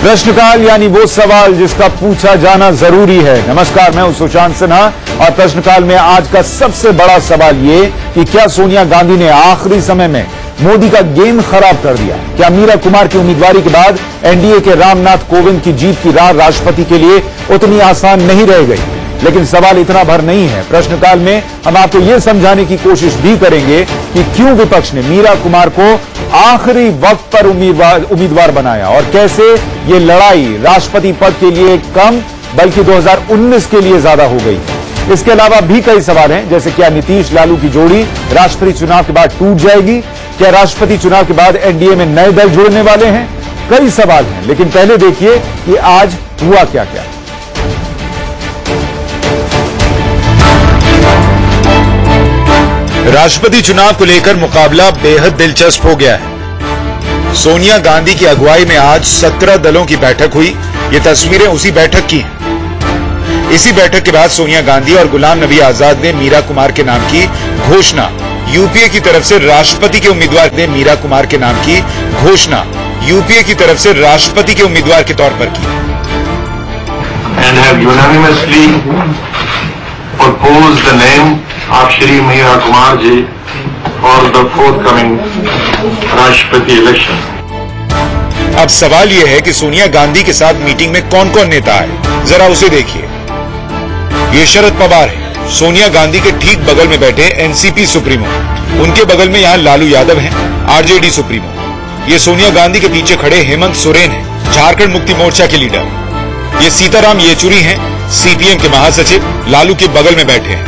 प्रश्नकाल यानी वो सवाल जिसका पूछा जाना जरूरी है। नमस्कार, मैं हूं सुशांत सिन्हा और प्रश्नकाल में आज का सबसे बड़ा सवाल ये कि क्या सोनिया गांधी ने आखिरी समय में मोदी का गेम खराब कर दिया? क्या मीरा कुमार की उम्मीदवारी के बाद एनडीए के रामनाथ कोविंद की जीत की राह राष्ट्रपति के लिए उतनी आसान नहीं रह गई? लेकिन सवाल इतना भर नहीं है। प्रश्नकाल में हम आपको यह समझाने की कोशिश भी करेंगे कि क्यों विपक्ष ने मीरा कुमार को आखिरी वक्त पर उम्मीदवार बनाया और कैसे ये लड़ाई राष्ट्रपति पद के लिए कम बल्कि 2019 के लिए ज्यादा हो गई। इसके अलावा भी कई सवाल हैं, जैसे क्या नीतीश लालू की जोड़ी राष्ट्रपति चुनाव के बाद टूट जाएगी? क्या राष्ट्रपति चुनाव के बाद एनडीए में नए दल जुड़ने वाले हैं? कई सवाल हैं, लेकिन पहले देखिए कि आज हुआ क्या क्या। राष्ट्रपति चुनाव को लेकर मुकाबला बेहद दिलचस्प हो गया है। सोनिया गांधी की अगुवाई में आज 17 दलों की बैठक हुई। ये तस्वीरें उसी बैठक की हैं। इसी बैठक के बाद सोनिया गांधी और गुलाम नबी आजाद ने मीरा कुमार के नाम की घोषणा यूपीए की तरफ से राष्ट्रपति के उम्मीदवार ने मीरा कुमार के नाम की घोषणा यूपीए की तरफ से राष्ट्रपति के उम्मीदवार के तौर पर की। And have unanimously proposed the name of Shri Meera Kumar ji for the forthcoming राष्ट्रपति इलेक्शन। अब सवाल यह है कि सोनिया गांधी के साथ मीटिंग में कौन कौन नेता है, जरा उसे देखिए। ये शरद पवार है, सोनिया गांधी के ठीक बगल में बैठे एनसीपी सुप्रीमो। उनके बगल में यहां लालू यादव हैं, आरजेडी सुप्रीमो। ये सोनिया गांधी के पीछे खड़े हेमंत सोरेन हैं, झारखंड मुक्ति मोर्चा के लीडर। ये सीताराम येचुरी हैं, सीपीएम के महासचिव, लालू के बगल में बैठे हैं।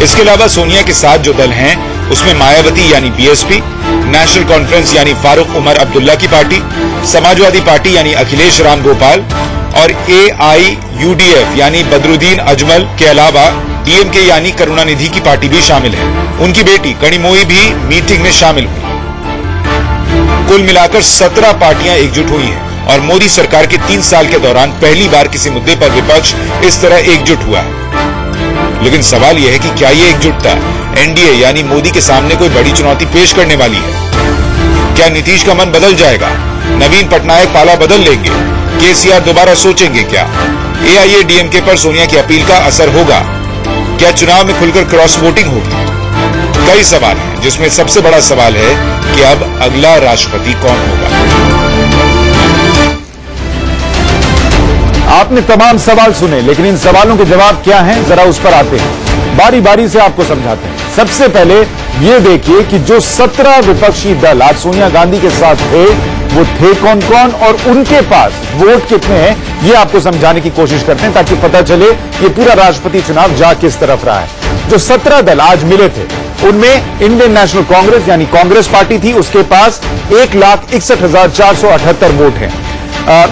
इसके अलावा सोनिया के साथ जो दल हैं उसमें मायावती यानी बीएसपी, नेशनल कॉन्फ्रेंस यानी फारूक उमर अब्दुल्ला की पार्टी, समाजवादी पार्टी यानी अखिलेश राम गोपाल और एआईयूडीएफ यानी बदरुद्दीन अजमल के अलावा डीएमके यानी करुणानिधि की पार्टी भी शामिल है। उनकी बेटी कनिमोई भी मीटिंग में शामिल हुई। कुल मिलाकर 17 पार्टियां एकजुट हुई हैं और मोदी सरकार के 3 साल के दौरान पहली बार किसी मुद्दे पर विपक्ष इस तरह एकजुट हुआ है। लेकिन सवाल यह है कि क्या ये एकजुटता एनडीए यानी मोदी के सामने कोई बड़ी चुनौती पेश करने वाली है? क्या नीतीश का मन बदल जाएगा? नवीन पटनायक पाला बदल लेंगे? केसीआर दोबारा सोचेंगे क्या? एआईएडीएमके पर सोनिया की अपील का असर होगा? क्या चुनाव में खुलकर क्रॉस वोटिंग होगी? कई सवाल हैं, जिसमें सबसे बड़ा सवाल है कि अब अगला राष्ट्रपति कौन होगा। आपने तमाम सवाल सुने, लेकिन इन सवालों के जवाब क्या हैं, जरा उस पर आते हैं। बारी बारी से आपको समझाते हैं। सबसे पहले ये देखिए कि जो 17 विपक्षी दल आज सोनिया गांधी के साथ थे, वो थे कौन कौन और उनके पास वोट कितने हैं, ये आपको समझाने की कोशिश करते हैं ताकि पता चले ये पूरा राष्ट्रपति चुनाव जा किस तरफ रहा है। जो 17 दल आज मिले थे, उनमें इंडियन नेशनल कांग्रेस यानी कांग्रेस पार्टी थी, उसके पास 1,61,478 वोट हैं।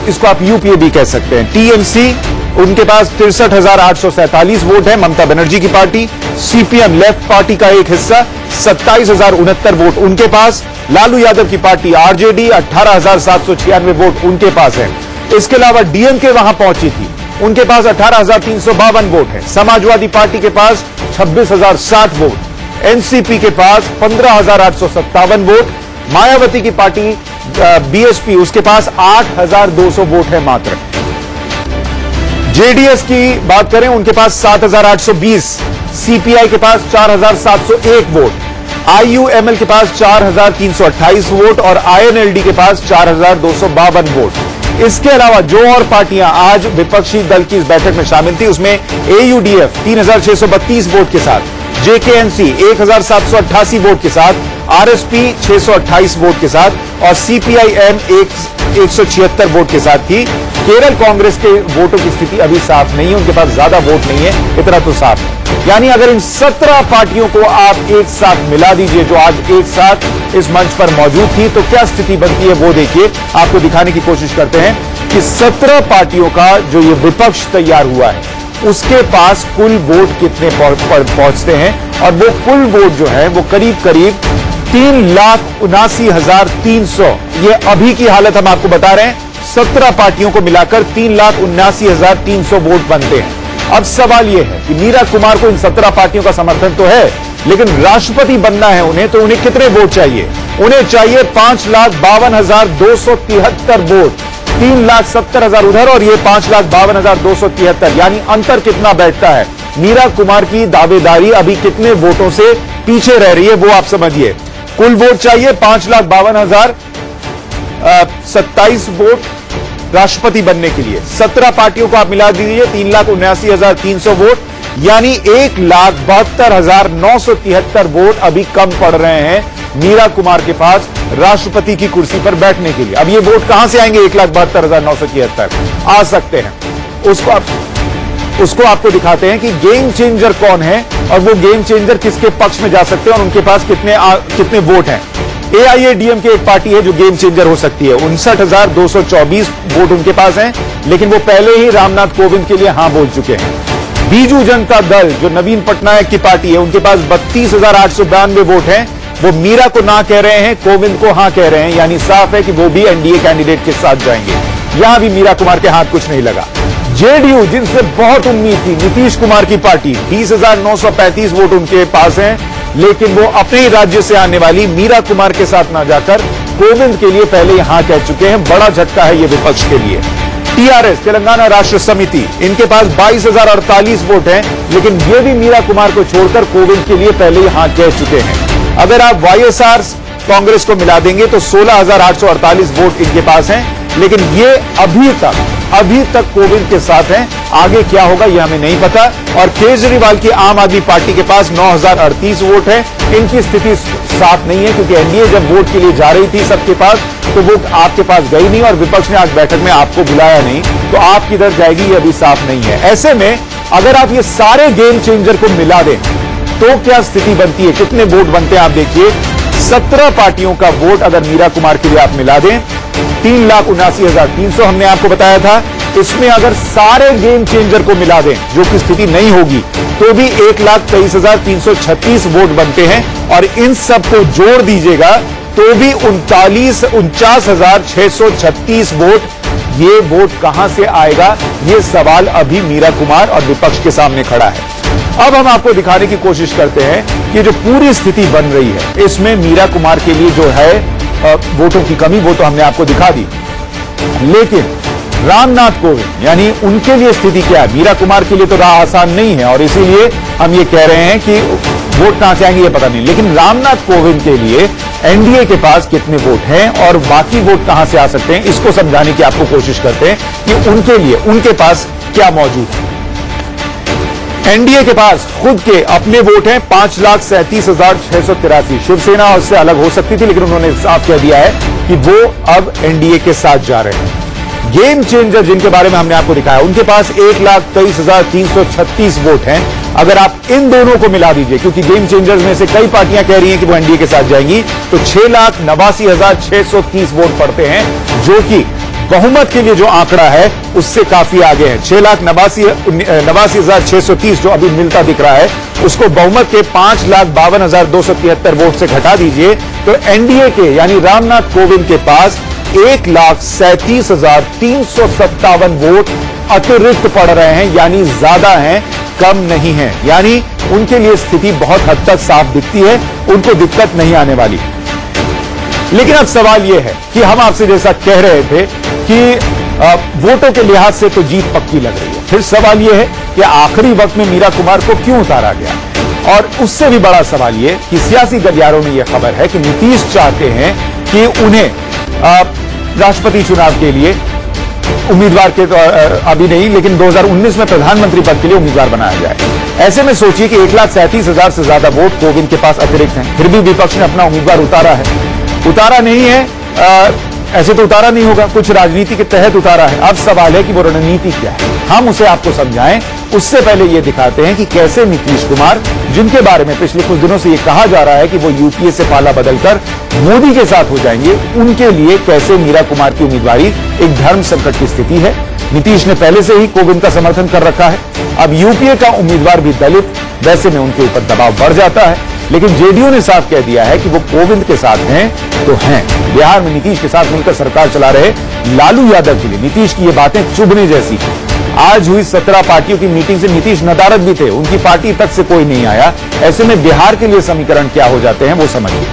इसको आप यूपीए भी कह सकते हैं। टीएमसी, उनके पास 63,847 वोट है, ममता बनर्जी की पार्टी। सीपीएम लेफ्ट पार्टी का एक हिस्सा 27,069 वोट उनके पास। लालू यादव की पार्टी आरजेडी 18,796 वोट उनके पास है। इसके अलावा डीएमके वहां पहुंची थी, उनके पास 18,352 वोट है। समाजवादी पार्टी के पास 26,060 वोट, एनसीपी के पास 15,857 वोट, मायावती की पार्टी बीएसपी, उसके पास 8,200 वोट है मात्र। जेडीएस की बात करें, उनके पास 7,820, सीपीआई के पास 4,701 वोट, आईयूएमएल के पास 4,328 वोट और आईएनएलडी के पास 4,252 वोट। इसके अलावा जो और पार्टियां आज विपक्षी दल की इस बैठक में शामिल थी, उसमें एयूडीएफ 3,632 वोट के साथ, जेकेएनसी 1,788 वोट के साथ, आरएसपी 628 वोट के साथ और सीपीआईएम 176 वोट के साथ थी। केरल कांग्रेस के वोटों की स्थिति अभी साफ नहीं है, उनके पास ज्यादा वोट नहीं है, इतना तो साफ है। यानी अगर इन 17 पार्टियों को आप एक साथ मिला दीजिए, जो आज एक साथ इस मंच पर मौजूद थी, तो क्या स्थिति बनती है वो देखिए। आपको दिखाने की कोशिश करते हैं कि 17 पार्टियों का जो ये विपक्ष तैयार हुआ है, उसके पास कुल वोट कितने पहुंचते हैं और वो कुल वोट जो है वो करीब करीब 3,79,300। ये अभी की हालत हम आपको बता रहे हैं। 17 पार्टियों को मिलाकर 3,79,300 वोट बनते हैं। अब सवाल यह है कि मीरा कुमार को इन 17 पार्टियों का समर्थन तो है, लेकिन राष्ट्रपति बनना है उन्हें, तो उन्हें कितने वोट चाहिए? उन्हें चाहिए 5,52,273 वोट, 3,70,000 उधर और ये 5,52,273, यानी अंतर कितना बैठता है। मीरा कुमार की दावेदारी अभी कितने वोटों से पीछे रह रही है वो आप समझिए। कुल वोट चाहिए 5,52,027 वोट राष्ट्रपति बनने के लिए। 17 पार्टियों को आप मिला दीजिए 3,79,300 वोट, यानी 1,72,973 वोट अभी कम पड़ रहे हैं मीरा कुमार के पास राष्ट्रपति की कुर्सी पर बैठने के लिए। अब ये वोट कहां से आएंगे? 1,72,973 आ सकते हैं। उसको आपको दिखाते हैं कि गेम चेंजर कौन है और वो गेम चेंजर किसके पक्ष में जा सकते हैं और उनके पास कितने वोट हैं। AIADMK एक पार्टी है जो गेम चेंजर हो सकती है, 59,224 वोट उनके पास हैं, लेकिन वो पहले ही रामनाथ कोविंद के लिए हां बोल चुके हैं। बीजू जनता दल जो नवीन पटनायक की पार्टी है, उनके पास 32,892 वोट हैं, वो मीरा को ना कह रहे हैं, कोविंद को हां कह रहे हैं, यानी साफ है कि वो भी एनडीए कैंडिडेट के साथ जाएंगे। यहां भी मीरा कुमार के हाथ कुछ नहीं लगा। जेडीयू जिनसे बहुत उम्मीद थी, नीतीश कुमार की पार्टी, 20,935 वोट उनके पास हैं, लेकिन वो अपने ही राज्य से आने वाली मीरा कुमार के साथ ना जाकर कोविंद के लिए पहले ही हां कह चुके हैं। बड़ा झटका है ये विपक्ष के लिए। टीआरएस तेलंगाना राष्ट्र समिति, इनके पास 22,048 वोट हैं, लेकिन ये भी मीरा कुमार को छोड़कर कोविंद के लिए पहले ही हां कह चुके हैं। अगर आप वाईएसआर कांग्रेस को मिला देंगे तो 16,848 वोट इनके पास हैं, लेकिन ये अभी तक कोविंद के साथ हैं। आगे क्या होगा यह हमें नहीं पता। और केजरीवाल की आम आदमी पार्टी के पास 9,038 वोट है। इनकी स्थिति साफ नहीं है, क्योंकि एनडीए जब वोट के लिए जा रही थी सबके पास, तो वो आपके पास गई नहीं और विपक्ष ने आज बैठक में आपको बुलाया नहीं, तो आप किधर जाएगी ये अभी साफ नहीं है। ऐसे में अगर आप ये सारे गेम चेंजर को मिला दें तो क्या स्थिति बनती है, कितने वोट बनते हैं आप देखिए। 17 पार्टियों का वोट अगर मीरा कुमार के लिए आप मिला दें, 3,79,300 हमने आपको बताया था। इसमें अगर सारे गेम चेंजर को मिला दें, जो कि स्थिति नहीं होगी, तो भी 1,23,336 वोट बनते हैं और इन सबको जोड़ दीजिएगा तो भी 49,636 वोट। ये वोट कहां से आएगा, ये सवाल अभी मीरा कुमार और विपक्ष के सामने खड़ा है। अब हम आपको दिखाने की कोशिश करते हैं कि जो पूरी स्थिति बन रही है, इसमें मीरा कुमार के लिए जो है वोटों की कमी, वो तो हमने आपको दिखा दी, लेकिन रामनाथ कोविंद यानी उनके लिए स्थिति क्या है। मीरा कुमार के लिए तो राह आसान नहीं है और इसीलिए हम ये कह रहे हैं कि वोट कहां से आएंगे ये पता नहीं, लेकिन रामनाथ कोविंद के लिए एनडीए के पास कितने वोट हैं और बाकी वोट कहां से आ सकते हैं, इसको समझाने की आपको कोशिश करते हैं कि उनके लिए उनके पास क्या मौजूद है। एनडीए के पास खुद के अपने वोट हैं 5,37,683। शिवसेना उससे अलग हो सकती थी, लेकिन उन्होंने साफ कह दिया है कि वो अब एनडीए के साथ जा रहे हैं। गेम चेंजर जिनके बारे में हमने आपको दिखाया, उनके पास 1,23,336 वोट हैं। अगर आप इन दोनों को मिला दीजिए, क्योंकि गेम चेंजर्स में से कई पार्टियां कह रही हैं कि वो एनडीए के साथ जाएंगी, तो 6,89,630 वोट पड़ते हैं, जो कि बहुमत के लिए जो आंकड़ा है उससे काफी आगे है। 6,89,630 जो अभी मिलता दिख रहा है, उसको बहुमत के 5,52,273 वोट से घटा दीजिए तो एनडीए के यानी रामनाथ कोविंद के पास 1,37,357 वोट अतिरिक्त पड़ रहे हैं, यानी ज्यादा हैं, कम नहीं है। यानी उनके लिए स्थिति बहुत हद तक साफ दिखती है, उनको दिक्कत नहीं आने वाली। लेकिन अब सवाल यह है कि हम आपसे जैसा कह रहे थे कि वोटों के लिहाज से तो जीत पक्की लग रही है, फिर सवाल यह है कि आखिरी वक्त में मीरा कुमार को क्यों उतारा गया। और उससे भी बड़ा सवाल यह कि सियासी गलियारों में यह खबर है कि नीतीश चाहते हैं कि उन्हें राष्ट्रपति चुनाव के लिए उम्मीदवार के अभी नहीं, लेकिन 2019 में प्रधानमंत्री पद के लिए उम्मीदवार बनाया जाए। ऐसे में सोचिए कि 1,37,000 से ज्यादा वोट कोविंद के पास अतिरिक्त हैं, फिर भी विपक्ष ने अपना उम्मीदवार उतारा है। उतारा नहीं है, ऐसे तो उतारा नहीं होगा, कुछ राजनीति के तहत उतारा है। अब सवाल है कि वो रणनीति क्या है, हम उसे आपको समझाएं। उससे पहले ये दिखाते हैं कि कैसे नीतीश कुमार, जिनके बारे में पिछले कुछ दिनों से ये कहा जा रहा है कि वो यूपीए से पाला बदलकर मोदी के साथ हो जाएंगे, उनके लिए कैसे मीरा कुमार की उम्मीदवारी एक धर्म संकट की स्थिति है। नीतीश ने पहले से ही कोविंद का समर्थन कर रखा है, अब यूपीए का उम्मीदवार भी दलित, वैसे में उनके ऊपर दबाव बढ़ जाता है। लेकिन जेडीयू ने साफ कह दिया है कि वो कोविंद के साथ हैं तो हैं। बिहार में नीतीश के साथ मिलकर सरकार चला रहे लालू यादव के लिए नीतीश की ये बातें चुभने जैसी हैं। आज हुई 17 पार्टियों की मीटिंग से नीतीश नदारद भी थे, उनकी पार्टी तक से कोई नहीं आया। ऐसे में बिहार के लिए समीकरण क्या हो जाते हैं वो समझिए।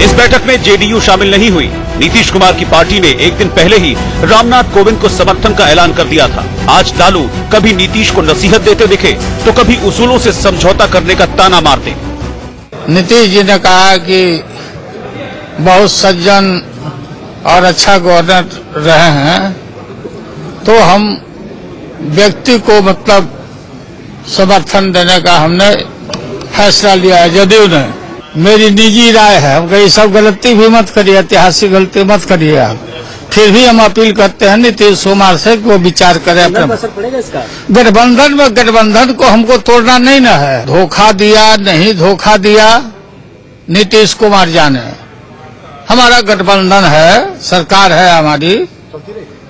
इस बैठक में जेडीयू शामिल नहीं हुई। नीतीश कुमार की पार्टी ने एक दिन पहले ही रामनाथ कोविंद को समर्थन का ऐलान कर दिया था। आज लालू कभी नीतीश को नसीहत देते दिखे तो कभी उसूलों से समझौता करने का ताना मारते। नीतीश जी ने कहा कि बहुत सज्जन और अच्छा गवर्नर रहे हैं, तो हम व्यक्ति को मतलब समर्थन देने का हमने फैसला लिया है। जदयू ने, मेरी निजी राय है, हम कहीं सब गलती भी मत करिए, ऐतिहासिक गलती मत करिए आप। फिर भी हम अपील करते हैं नीतीश कुमार से कि वो विचार करें। गठबंधन में गठबंधन को हमको तोड़ना नहीं न है। धोखा दिया नहीं धोखा दिया नीतीश कुमार जाने। हमारा गठबंधन है, सरकार है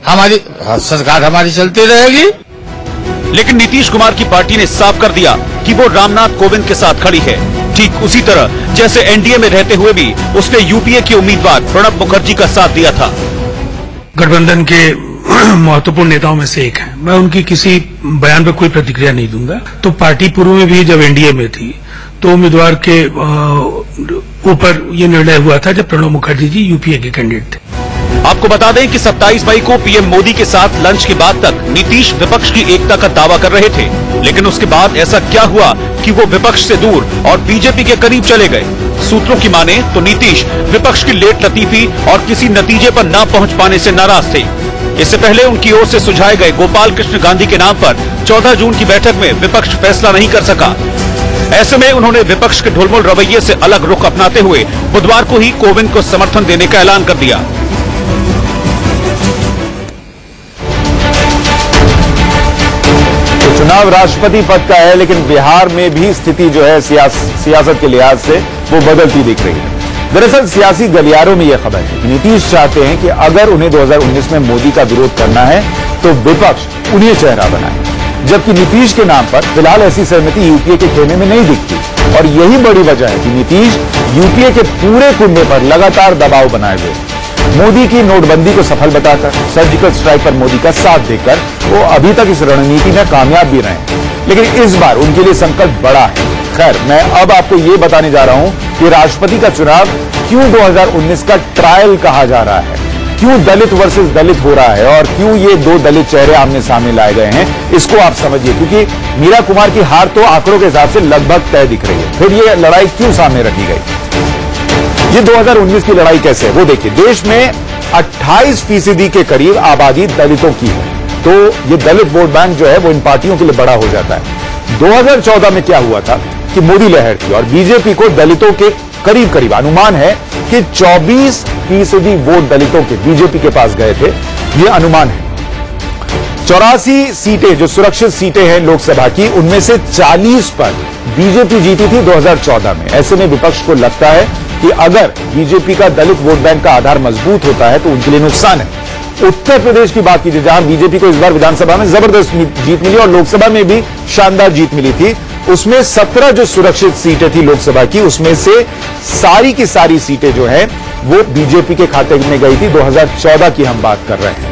हमारी सरकार हमारी चलती रहेगी। लेकिन नीतीश कुमार की पार्टी ने साफ कर दिया कि वो रामनाथ कोविंद के साथ खड़ी है, ठीक उसी तरह जैसे एनडीए में रहते हुए भी उसने यूपीए के उम्मीदवार प्रणब मुखर्जी का साथ दिया था। गठबंधन के महत्वपूर्ण नेताओं में से एक है, मैं उनकी किसी बयान पर कोई प्रतिक्रिया नहीं दूंगा। तो पार्टी पूर्व में भी जब एनडीए में थी तो उम्मीदवार के ऊपर ये निर्णय हुआ था जब प्रणब मुखर्जी जी यूपीए के कैंडिडेट थे। आपको बता दें कि 27 मई को पीएम मोदी के साथ लंच के बाद तक नीतीश विपक्ष की एकता का दावा कर रहे थे, लेकिन उसके बाद ऐसा क्या हुआ कि वो विपक्ष से दूर और बीजेपी के करीब चले गए। सूत्रों की माने तो नीतीश विपक्ष की लेट लतीफी और किसी नतीजे पर न पहुंच पाने से नाराज थे। इससे पहले उनकी ओर से सुझाए गए गोपाल कृष्ण गांधी के नाम पर 14 जून की बैठक में विपक्ष फैसला नहीं कर सका। ऐसे में उन्होंने विपक्ष के ढुलमुल रवैये से अलग रुख अपनाते हुए बुधवार को ही कोविंद को समर्थन देने का ऐलान कर दिया। चुनाव राष्ट्रपति पद का है, लेकिन बिहार में भी स्थिति जो है सियासत के लिहाज से वो बदलती दिख रही है। दरअसल सियासी गलियारों में यह खबर है कि नीतीश चाहते हैं कि अगर उन्हें 2019 में मोदी का विरोध करना है तो विपक्ष उन्हें चेहरा बनाए, जबकि नीतीश के नाम पर फिलहाल ऐसी सहमति यूपीए के खेमे में नहीं दिखती। और यही बड़ी वजह है कि नीतीश यूपीए के पूरे कुंबे पर लगातार दबाव बनाए हुए। मोदी की नोटबंदी को सफल बताकर, सर्जिकल स्ट्राइक पर मोदी का साथ देकर वो अभी तक इस रणनीति में कामयाब भी रहे, लेकिन इस बार उनके लिए संकल्प बड़ा है। खैर, मैं अब आपको ये बताने जा रहा हूं कि राष्ट्रपति का चुनाव क्यों 2019 का ट्रायल कहा जा रहा है, क्यों दलित वर्सेस दलित हो रहा है और क्यों ये दो दलित चेहरे आमने सामने लाए गए हैं, इसको आप समझिए। क्योंकि मीरा कुमार की हार तो आंकड़ों के हिसाब से लगभग तय दिख रही है। फिर ये लड़ाई क्यों सामने रखी गई, ये 2019 की लड़ाई कैसे है वो देखिए। देश में 28% के करीब आबादी दलितों की है, तो ये दलित वोट बैंक जो है वो इन पार्टियों के लिए बड़ा हो जाता है। 2014 में क्या हुआ था कि मोदी लहर थी और बीजेपी को दलितों के करीब करीब अनुमान है कि 24% वोट दलितों के बीजेपी के पास गए थे, ये अनुमान है। 84 सीटें जो सुरक्षित सीटें हैं लोकसभा की, उनमें से 40 पर बीजेपी जीती थी 2014 में। ऐसे में विपक्ष को लगता है कि अगर बीजेपी का दलित वोट बैंक का आधार मजबूत होता है तो उनके लिए नुकसान है। उत्तर प्रदेश की बात कीजिए, जहां बीजेपी को इस बार विधानसभा में जबरदस्त जीत मिली और लोकसभा में भी शानदार जीत मिली थी, उसमें 17 जो सुरक्षित सीटें थी लोकसभा की, उसमें से सारी की सारी सीटें जो है वो बीजेपी के खाते में गई थी। 2014 की हम बात कर रहे हैं।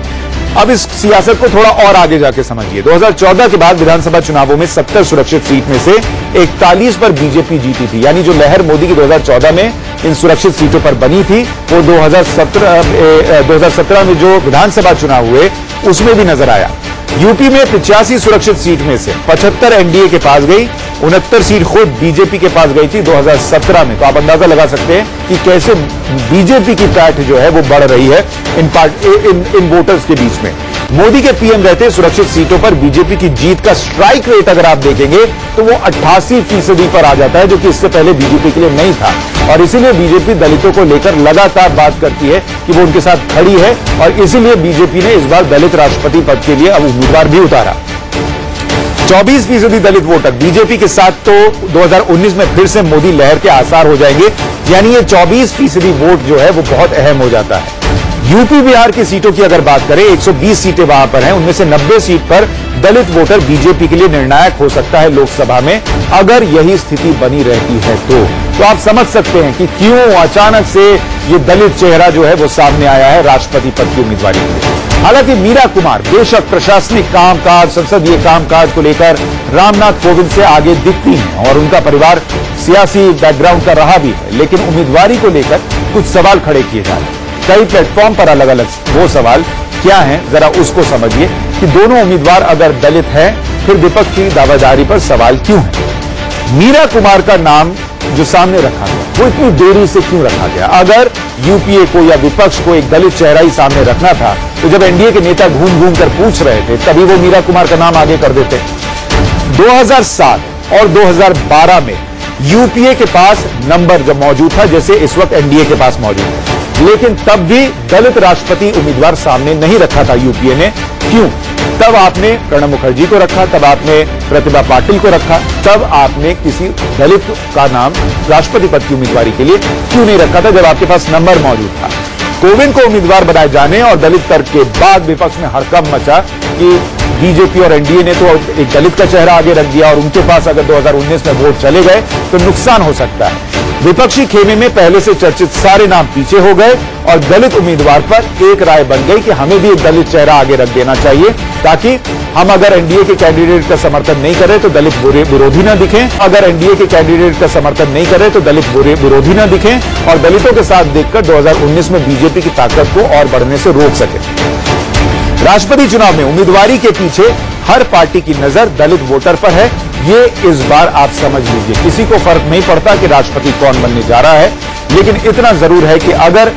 अब इस सियासत को थोड़ा और आगे जाके समझिए। 2014 के बाद विधानसभा चुनावों में 70 सुरक्षित सीट में से 41 पर बीजेपी जीती थी, यानी जो लहर मोदी की 2014 में इन सुरक्षित सीटों पर बनी थी वो 2017 में जो विधानसभा चुनाव हुए उसमें भी नजर आया। यूपी में 85 सुरक्षित सीट में से 75 एनडीए के पास गई, 69 सीट खुद बीजेपी के पास गई थी 2017 में। तो आप अंदाजा लगा सकते हैं कि कैसे बीजेपी की पैठ जो है वो बढ़ रही है इन वोटर्स के बीच में। मोदी के पीएम रहते सुरक्षित सीटों पर बीजेपी की जीत का स्ट्राइक रेट अगर आप देखेंगे तो वो 88% पर आ जाता है, जो कि इससे पहले बीजेपी के लिए नहीं था। और इसीलिए बीजेपी दलितों को लेकर लगातार बात करती है कि वो उनके साथ खड़ी है, और इसीलिए बीजेपी ने इस बार दलित राष्ट्रपति पद के लिए अब उम्मीदवार भी उतारा। 24% दलित वोटर बीजेपी के साथ, तो 2019 में फिर से मोदी लहर के आसार हो जाएंगे, यानी ये 24% वोट जो है वो बहुत अहम हो जाता है। यूपी बिहार की सीटों की अगर बात करें, 120 सीटें वहां पर हैं, उनमें से 90 सीट पर दलित वोटर बीजेपी के लिए निर्णायक हो सकता है लोकसभा में, अगर यही स्थिति बनी रहती है तो आप समझ सकते हैं कि क्यों अचानक से ये दलित चेहरा जो है वो सामने आया है राष्ट्रपति पद की उम्मीदवारी के लिए। हालांकि मीरा कुमार बेशक प्रशासनिक कामकाज, संसदीय कामकाज को लेकर रामनाथ कोविंद से आगे दिखती हैं और उनका परिवार सियासी बैकग्राउंड का रहा भी है, लेकिन उम्मीदवारी को लेकर कुछ सवाल खड़े किए जा रहे हैं। कई प्लेटफॉर्म पर अलग अलग वो सवाल क्या हैं, जरा उसको समझिए कि दोनों उम्मीदवार अगर दलित हैं, फिर विपक्ष की दावेदारी पर सवाल क्यों है। मीरा कुमार का नाम जो सामने रखा गया, वो इतनी देरी से क्यों रखा गया? अगर यूपीए को या विपक्ष को एक दलित चेहरा ही सामने रखना था, तो जब एनडीए के नेता घूम घूम कर पूछ रहे थे, तभी वो मीरा कुमार का नाम आगे कर देते। 2007 और 2012 में यूपीए के पास नंबर जब मौजूद था, जैसे इस वक्त एनडीए के पास मौजूद है, लेकिन तब भी दलित राष्ट्रपति उम्मीदवार सामने नहीं रखा था यूपीए ने। क्यों? तब आपने प्रणब मुखर्जी को रखा, तब आपने प्रतिभा पाटिल को रखा, तब आपने किसी दलित का नाम राष्ट्रपति पद की उम्मीदवारी के लिए क्यों नहीं रखा था, जब आपके पास नंबर मौजूद था? कोविंद को उम्मीदवार बनाए जाने और दलित तर्क के बाद विपक्ष में हड़कंप मचा कि बीजेपी और एनडीए ने तो एक दलित का चेहरा आगे रख दिया और उनके पास अगर 2019 में वोट चले गए तो नुकसान हो सकता है। विपक्षी खेमे में पहले से चर्चित सारे नाम पीछे हो गए और दलित उम्मीदवार पर एक राय बन गई कि हमें भी एक दलित चेहरा आगे रख देना चाहिए, ताकि हम अगर एनडीए के कैंडिडेट का समर्थन नहीं करें तो दलित विरोधी न दिखें, अगर एनडीए के कैंडिडेट का समर्थन नहीं करें तो दलित विरोधी न दिखें और दलितों के साथ देखकर 2019 में बीजेपी की ताकत को और बढ़ने से रोक सके। राष्ट्रपति चुनाव में उम्मीदवारी के पीछे हर पार्टी की नजर दलित वोटर पर है, ये इस बार आप समझ लीजिए। किसी को फर्क नहीं पड़ता कि राष्ट्रपति कौन बनने जा रहा है, लेकिन इतना जरूर है कि अगर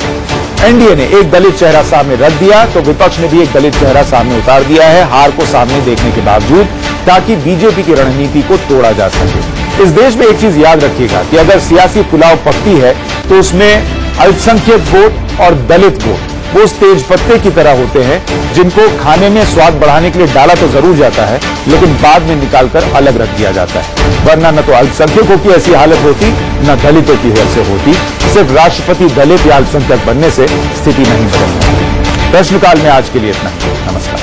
एनडीए ने एक दलित चेहरा सामने रख दिया तो विपक्ष ने भी एक दलित चेहरा सामने उतार दिया है, हार को सामने देखने के बावजूद, ताकि बीजेपी की रणनीति को तोड़ा जा सके। इस देश में एक चीज याद रखिएगा कि अगर सियासी पुलाव पकती है तो उसमें अल्पसंख्यक वोट और दलित वोट वो तेज पत्ते की तरह होते हैं, जिनको खाने में स्वाद बढ़ाने के लिए डाला तो जरूर जाता है, लेकिन बाद में निकालकर अलग रख दिया जाता है। वरना न तो अल्पसंख्यकों की ऐसी हालत होती, न दलितों की ऐसे होती। सिर्फ राष्ट्रपति दलित या अल्पसंख्यक बनने से स्थिति नहीं बदलती। प्रश्नकाल में आज के लिए इतना ही। नमस्कार।